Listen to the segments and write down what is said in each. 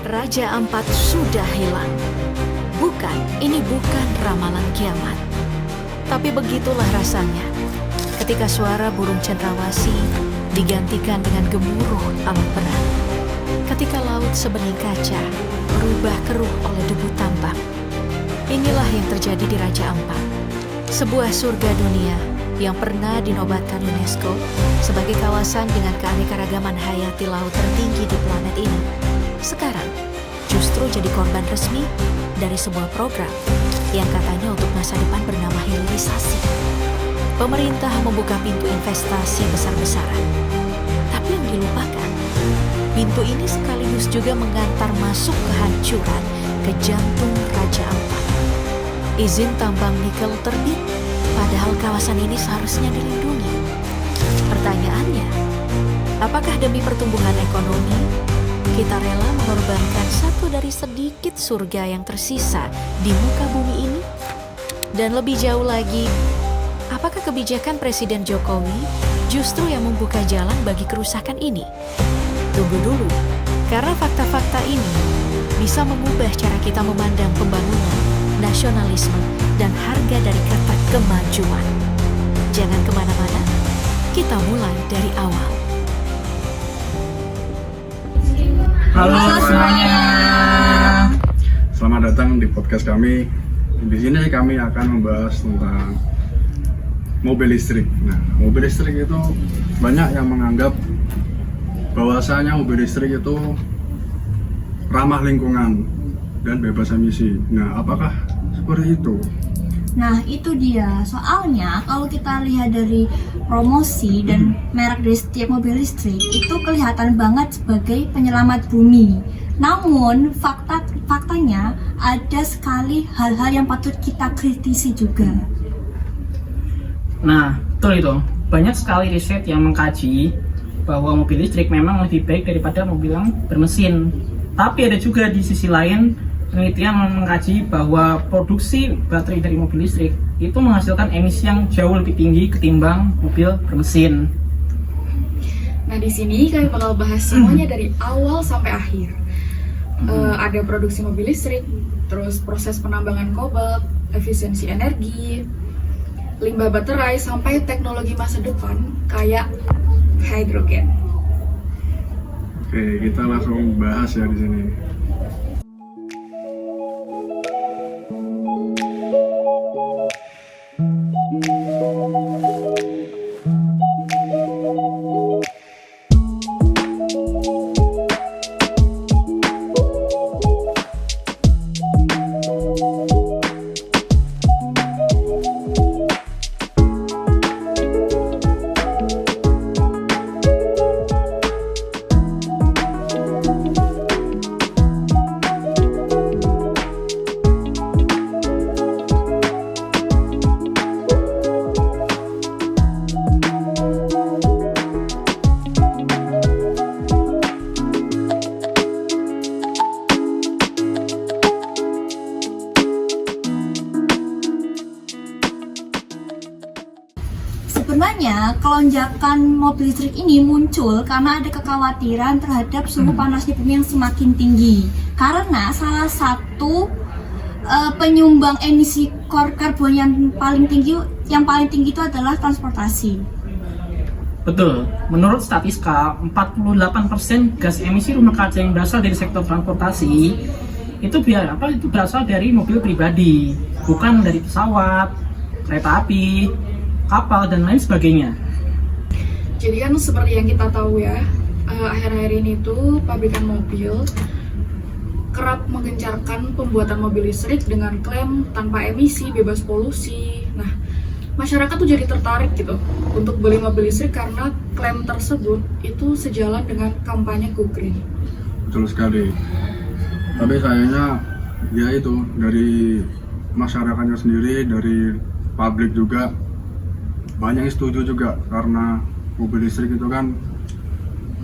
Raja Ampat sudah hilang. Bukan, ini bukan ramalan kiamat. Tapi begitulah rasanya ketika suara burung cendrawasih digantikan dengan gemuruh alat berat. Ketika laut sebening kaca berubah keruh oleh debu tambak. Inilah yang terjadi di Raja Ampat, sebuah surga dunia yang pernah dinobatkan UNESCO sebagai kawasan dengan keanekaragaman hayati laut tertinggi di planet ini. Sekarang justru jadi korban resmi dari sebuah program yang katanya untuk masa depan bernama hilirisasi. Pemerintah membuka pintu investasi besar-besaran. Tapi yang dilupakan, pintu ini sekaligus juga mengantar masuk kehancuran ke jantung Raja Ampat. Izin tambang nikel terbit, padahal kawasan ini seharusnya dilindungi. Pertanyaannya, apakah demi pertumbuhan ekonomi, kita rela mengorbankan satu dari sedikit surga yang tersisa di muka bumi ini? Dan lebih jauh lagi, apakah kebijakan Presiden Jokowi justru yang membuka jalan bagi kerusakan ini? Tunggu dulu, karena fakta-fakta ini bisa mengubah cara kita memandang pembangunan, nasionalisme, dan harga dari kata kemajuan. Jangan kemana-mana, kita mulai dari awal. Halo semuanya. Selamat datang di podcast kami. Di sini kami akan membahas tentang mobil listrik. Nah, mobil listrik itu banyak yang menganggap bahwasanya mobil listrik itu ramah lingkungan dan bebas emisi. Nah, apakah seperti itu? Nah itu dia, soalnya kalau kita lihat dari promosi dan merek dari setiap mobil listrik itu kelihatan banget sebagai penyelamat bumi. Namun faktanya ada sekali hal-hal yang patut kita kritisi juga. Nah, betul itu. Banyak sekali riset yang mengkaji bahwa mobil listrik memang lebih baik daripada mobil yang bermesin. Tapi ada juga di sisi lain penelitian mengkaji bahwa produksi baterai dari mobil listrik itu menghasilkan emisi yang jauh lebih tinggi ketimbang mobil bermesin. Nah, di sini kami bakal bahas semuanya dari awal sampai akhir. Ada produksi mobil listrik, terus proses penambangan kobalt, efisiensi energi, limbah baterai, sampai teknologi masa depan kayak hidrogen. Oke, kita langsung bahas ya di sini. Sebenarnya kelonjakan mobil listrik ini muncul karena ada kekhawatiran terhadap suhu panas di bumi yang semakin tinggi. Karena salah satu penyumbang emisi karbon yang paling tinggi itu adalah transportasi. Betul, menurut statistika 48% gas emisi rumah kaca yang berasal dari sektor transportasi itu berasal dari mobil pribadi, bukan dari pesawat, kereta api, kapal, dan lain sebagainya. Jadi kan seperti yang kita tahu ya, akhir-akhir ini tuh pabrikan mobil kerap menggencarkan pembuatan mobil listrik dengan klaim tanpa emisi, bebas polusi. Nah, masyarakat tuh jadi tertarik gitu untuk beli mobil listrik karena klaim tersebut itu sejalan dengan kampanye Go Green. Betul sekali. Tapi kayaknya ya itu dari masyarakatnya sendiri, dari publik juga banyak yang setuju juga, karena mobil listrik itu kan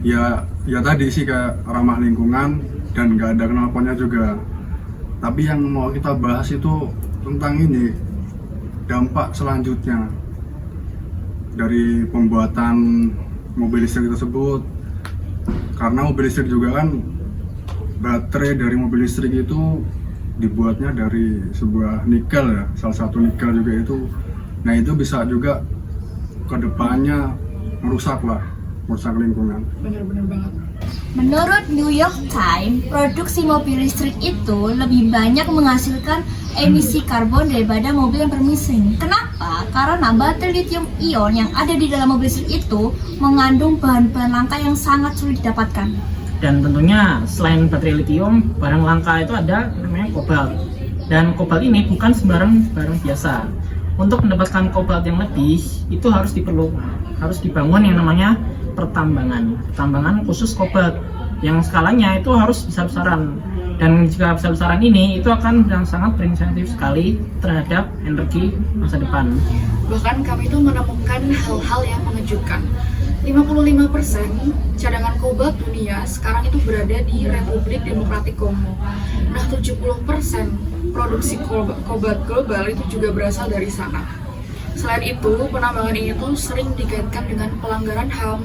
ya tadi sih kayak ramah lingkungan dan nggak ada knalpotnya juga. Tapi yang mau kita bahas itu tentang ini, dampak selanjutnya dari pembuatan mobil listrik tersebut. Karena mobil listrik juga kan baterai dari mobil listrik itu dibuatnya dari sebuah nikel ya, salah satu nikel juga itu. Nah itu bisa juga kedepannya merusak lingkungan. Bener-bener banget. Menurut New York Times, produksi mobil listrik itu lebih banyak menghasilkan emisi karbon daripada mobil yang bermesin. Kenapa? Karena baterai lithium ion yang ada di dalam mobil listrik itu mengandung bahan-bahan langka yang sangat sulit didapatkan. Dan tentunya selain baterai lithium, barang langka itu ada namanya kobalt. Dan kobalt ini bukan sembarang barang biasa. Untuk mendapatkan kobalt yang lebih, itu harus dibangun yang namanya pertambangan khusus kobalt yang skalanya itu harus besar-besaran. Dan jika besar-besaran ini itu akan sangat berinsentif sekali terhadap energi masa depan. Bahkan kami tuh menemukan hal-hal yang mengejutkan. 55% cadangan kobalt dunia sekarang itu berada di Republik Demokratik Kongo. Nah, 70% produksi kobalt global itu juga berasal dari sana. Selain itu, penambangan ini tuh sering dikaitkan dengan pelanggaran HAM,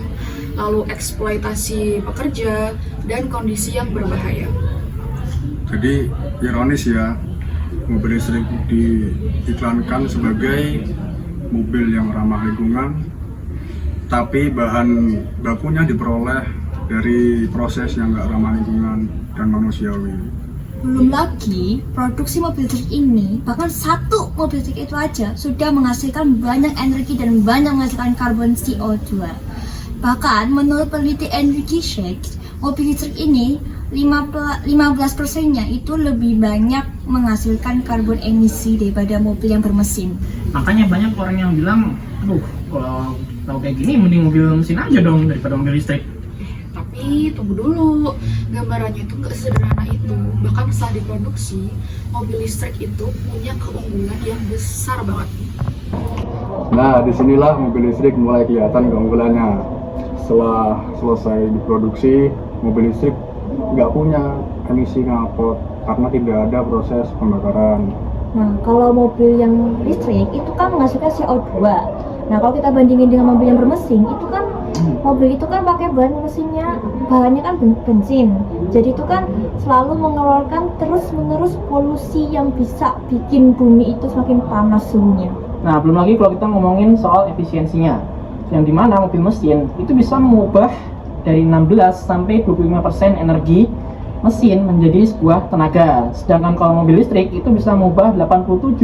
lalu eksploitasi pekerja, dan kondisi yang berbahaya. Jadi ironis ya, mobil listrik diiklankan sebagai mobil yang ramah lingkungan, tapi bahan bakunya diperoleh dari proses yang nggak ramah lingkungan dan manusiawi. Belum lagi, produksi mobil listrik ini, bahkan satu mobil listrik itu aja sudah menghasilkan banyak energi dan banyak menghasilkan karbon CO2. Bahkan menurut peneliti Energy Shake, mobil listrik ini 15%-nya itu lebih banyak menghasilkan karbon emisi daripada mobil yang bermesin. Makanya banyak orang yang bilang, aduh kalau kayak gini mending mobil mesin aja dong daripada mobil listrik. Tapi tunggu dulu, gambarannya itu nggak sederhana itu. Bahkan setelah diproduksi, mobil listrik itu punya keunggulan yang besar banget. Nah, disinilah mobil listrik mulai kelihatan keunggulannya. Setelah selesai diproduksi, mobil listrik nggak punya emisi knalpot karena tidak ada proses pembakaran. Nah, kalau mobil yang listrik itu kan menghasilkan CO2. Nah, kalau kita bandingin dengan mobil yang bermesin, itu kan mobil itu kan pakai bahannya kan bensin. Jadi itu kan selalu mengeluarkan terus-menerus polusi yang bisa bikin bumi itu semakin panas suhunya. Nah, belum lagi kalau kita ngomongin soal efisiensinya, yang dimana mobil mesin itu bisa mengubah dari 16 sampai 25% energi mesin menjadi sebuah tenaga. Sedangkan kalau mobil listrik itu bisa mengubah 87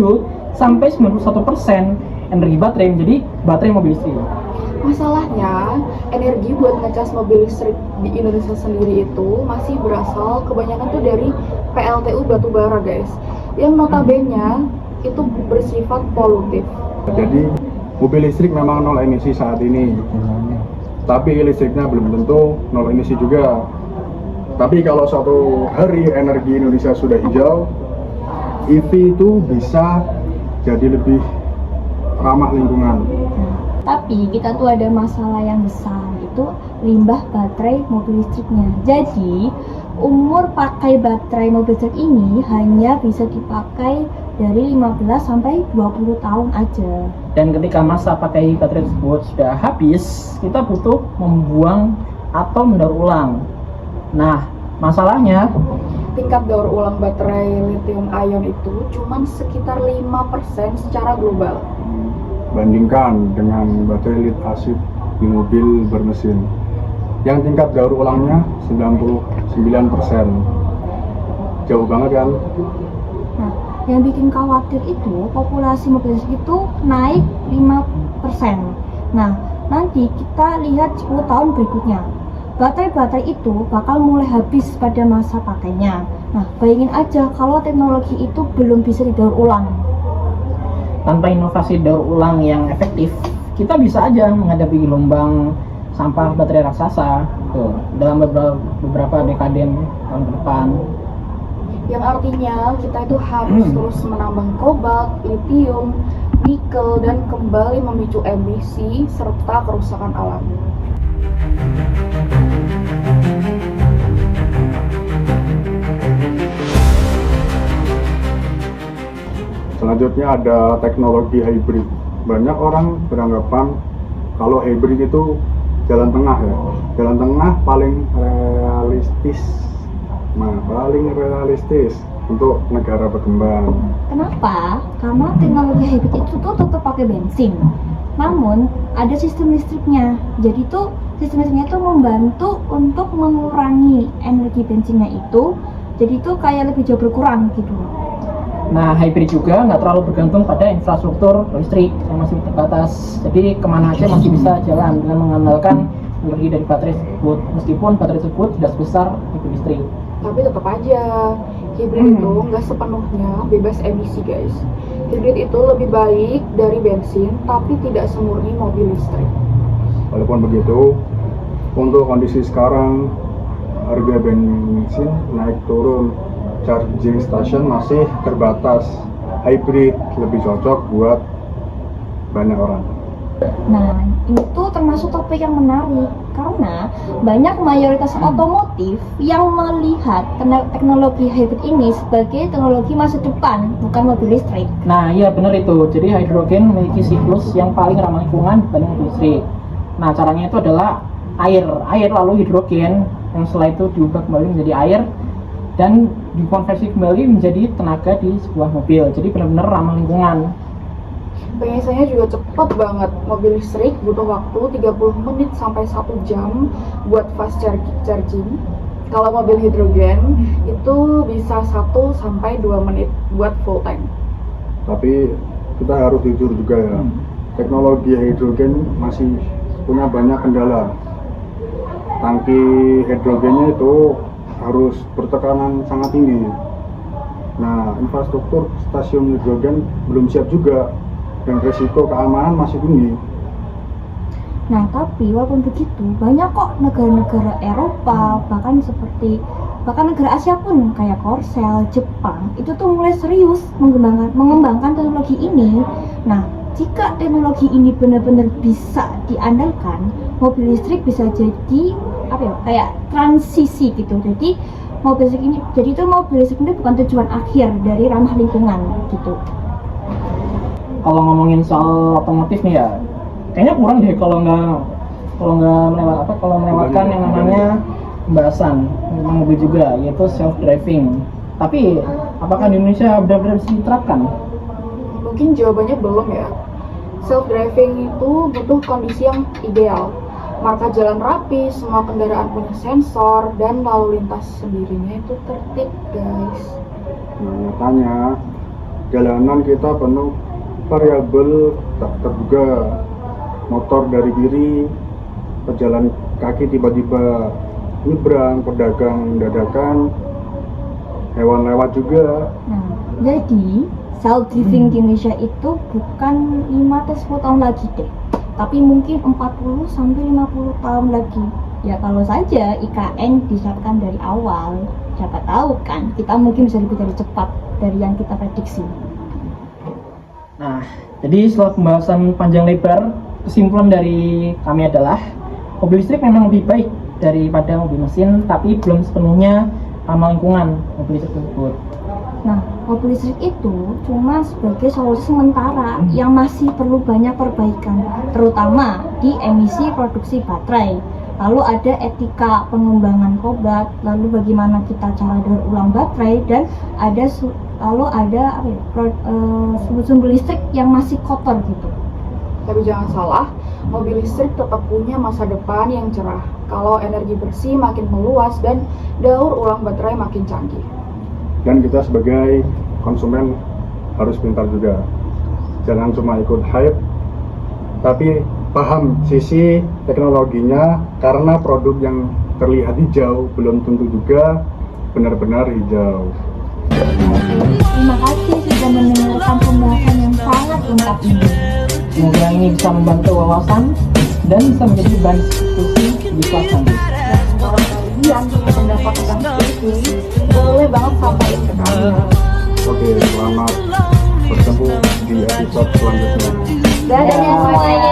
sampai 91% energi baterai menjadi baterai mobil listrik. Masalahnya, energi buat ngecas mobil listrik di Indonesia sendiri itu masih berasal kebanyakan tuh dari PLTU batubara, guys. Yang notabene itu bersifat polutif. Jadi mobil listrik memang nol emisi saat ini, tapi listriknya belum tentu nol emisi juga. Tapi kalau suatu hari energi Indonesia sudah hijau, EV itu bisa jadi lebih ramah lingkungan. Tapi kita tuh ada masalah yang besar, itu limbah baterai mobil listriknya. Jadi umur pakai baterai mobil listrik ini hanya bisa dipakai dari 15 sampai 20 tahun aja. Dan ketika masa pakai baterai tersebut sudah habis, kita butuh membuang atau mendaur ulang. Nah, masalahnya Tingkat daur ulang baterai lithium ion itu cuma sekitar 5% secara global. Bandingkan dengan baterai lead acid di mobil bermesin yang tingkat daur ulangnya 99%. Jauh banget kan? Nah, yang bikin khawatir itu populasi mobil listrik itu naik 5%. Nah, nanti kita lihat 10 tahun berikutnya. Baterai-baterai itu bakal mulai habis pada masa pakainya. Nah, bayangin aja kalau teknologi itu belum bisa didaur ulang. tanpa inovasi daur ulang yang efektif, kita bisa aja menghadapi gelombang sampah baterai raksasa tuh, dalam beberapa dekade tahun ke depan. Yang artinya kita itu harus terus menambang kobalt, lithium, nikel, dan kembali memicu emisi serta kerusakan alam. Selanjutnya ada teknologi hybrid. Banyak orang beranggapan kalau hybrid itu jalan tengah ya. Jalan tengah paling realistis paling realistis untuk negara berkembang. Kenapa? Karena teknologi hybrid itu tuh tetap pakai bensin. Namun ada sistem listriknya. Jadi tuh sistem listriknya tuh membantu untuk mengurangi energi bensinnya itu. Jadi tuh kayak lebih jauh berkurang gitu. Nah, hybrid juga nggak terlalu bergantung pada infrastruktur listrik yang masih terbatas. Jadi kemana aja masih bisa jalan dengan mengandalkan energi dari baterai tersebut. Meskipun baterai tersebut tidak sebesar mobil listrik. Tapi tetap aja, hybrid itu nggak sepenuhnya bebas emisi guys. Hybrid itu lebih baik dari bensin, tapi tidak semurni mobil listrik. Walaupun begitu, untuk kondisi sekarang harga bensin naik turun, charging station masih terbatas. Hybrid lebih cocok buat banyak orang. Nah, itu termasuk topik yang menarik karena banyak mayoritas otomotif yang melihat teknologi hybrid ini sebagai teknologi masa depan, bukan mobil listrik. Nah, iya benar itu. Jadi hidrogen memiliki siklus yang paling ramah lingkungan dibanding mobil listrik. Nah, caranya itu adalah air lalu hidrogen yang setelah itu diubah kembali menjadi air dan dikonversi kembali menjadi tenaga di sebuah mobil. Jadi benar-benar ramah lingkungan. Pengisiannya juga cepat banget. Mobil listrik butuh waktu 30 menit sampai 1 jam buat fast charging. Kalau mobil hidrogen itu bisa 1 sampai 2 menit buat full tank. Tapi kita harus jujur juga ya, teknologi hidrogen masih punya banyak kendala. Tangki hidrogennya itu harus bertekanan sangat tinggi. Nah, infrastruktur stasiun hidrogen belum siap juga, dan risiko keamanan masih tinggi. Nah, tapi walaupun begitu, banyak kok negara-negara Eropa, bahkan negara Asia pun kayak Korsel, Jepang, itu tuh mulai serius mengembangkan teknologi ini. Nah, jika teknologi ini benar-benar bisa diandalkan, mobil listrik bisa jadi kayak transisi gitu. Jadi mobil listrik ini bukan tujuan akhir dari ramah lingkungan gitu. Kalau ngomongin soal otomotif nih ya, kayaknya kurang deh kalau nggak melewatkan yang namanya pembahasan tentang mobil juga, yaitu self driving. Tapi apakah di Indonesia benar-benar bisa diterapkan? Mungkin jawabannya belum ya. Self driving itu butuh kondisi yang ideal. Marka jalan rapi, semua kendaraan punya sensor, dan lalu lintas sendirinya itu tertib guys. Nah, nyatanya jalanan kita penuh variabel tak terduga. Motor dari kiri, pejalan kaki tiba-tiba nyebrang, pedagang dadakan, hewan lewat juga. Nah, jadi self driving di Indonesia itu bukan 5-10 tahun lagi deh, tapi mungkin 40-50 tahun lagi. Ya kalau saja IKN disiapkan dari awal, siapa tahu kan kita mungkin bisa lebih dari cepat dari yang kita prediksi. Nah, jadi setelah pembahasan panjang lebar, kesimpulan dari kami adalah mobil listrik memang lebih baik daripada mobil mesin, tapi belum sepenuhnya ramah lingkungan mobil listrik tersebut. Nah, mobil listrik itu cuma sebagai solusi sementara yang masih perlu banyak perbaikan, terutama di emisi produksi baterai. Lalu ada etika pengembangan kobalt, lalu bagaimana kita cara daur ulang baterai, dan ada sumber listrik yang masih kotor gitu. Tapi jangan salah, mobil listrik tetap punya masa depan yang cerah kalau energi bersih makin meluas dan daur ulang baterai makin canggih. Dan kita sebagai konsumen harus pintar juga. Jangan cuma ikut hype, tapi paham sisi teknologinya, karena produk yang terlihat hijau belum tentu juga benar-benar hijau. Terima kasih sudah mendengarkan pembahasan yang sangat lengkap ini. Semoga ini bisa membantu wawasan dan bisa menjadi bahan diskusi di kelas nanti. Dan kalau kalian punya pendapat tentang ini, boleh banget sampaikan ke kami. Oke, selamat bertemu di episode selanjutnya. Dadah semuanya.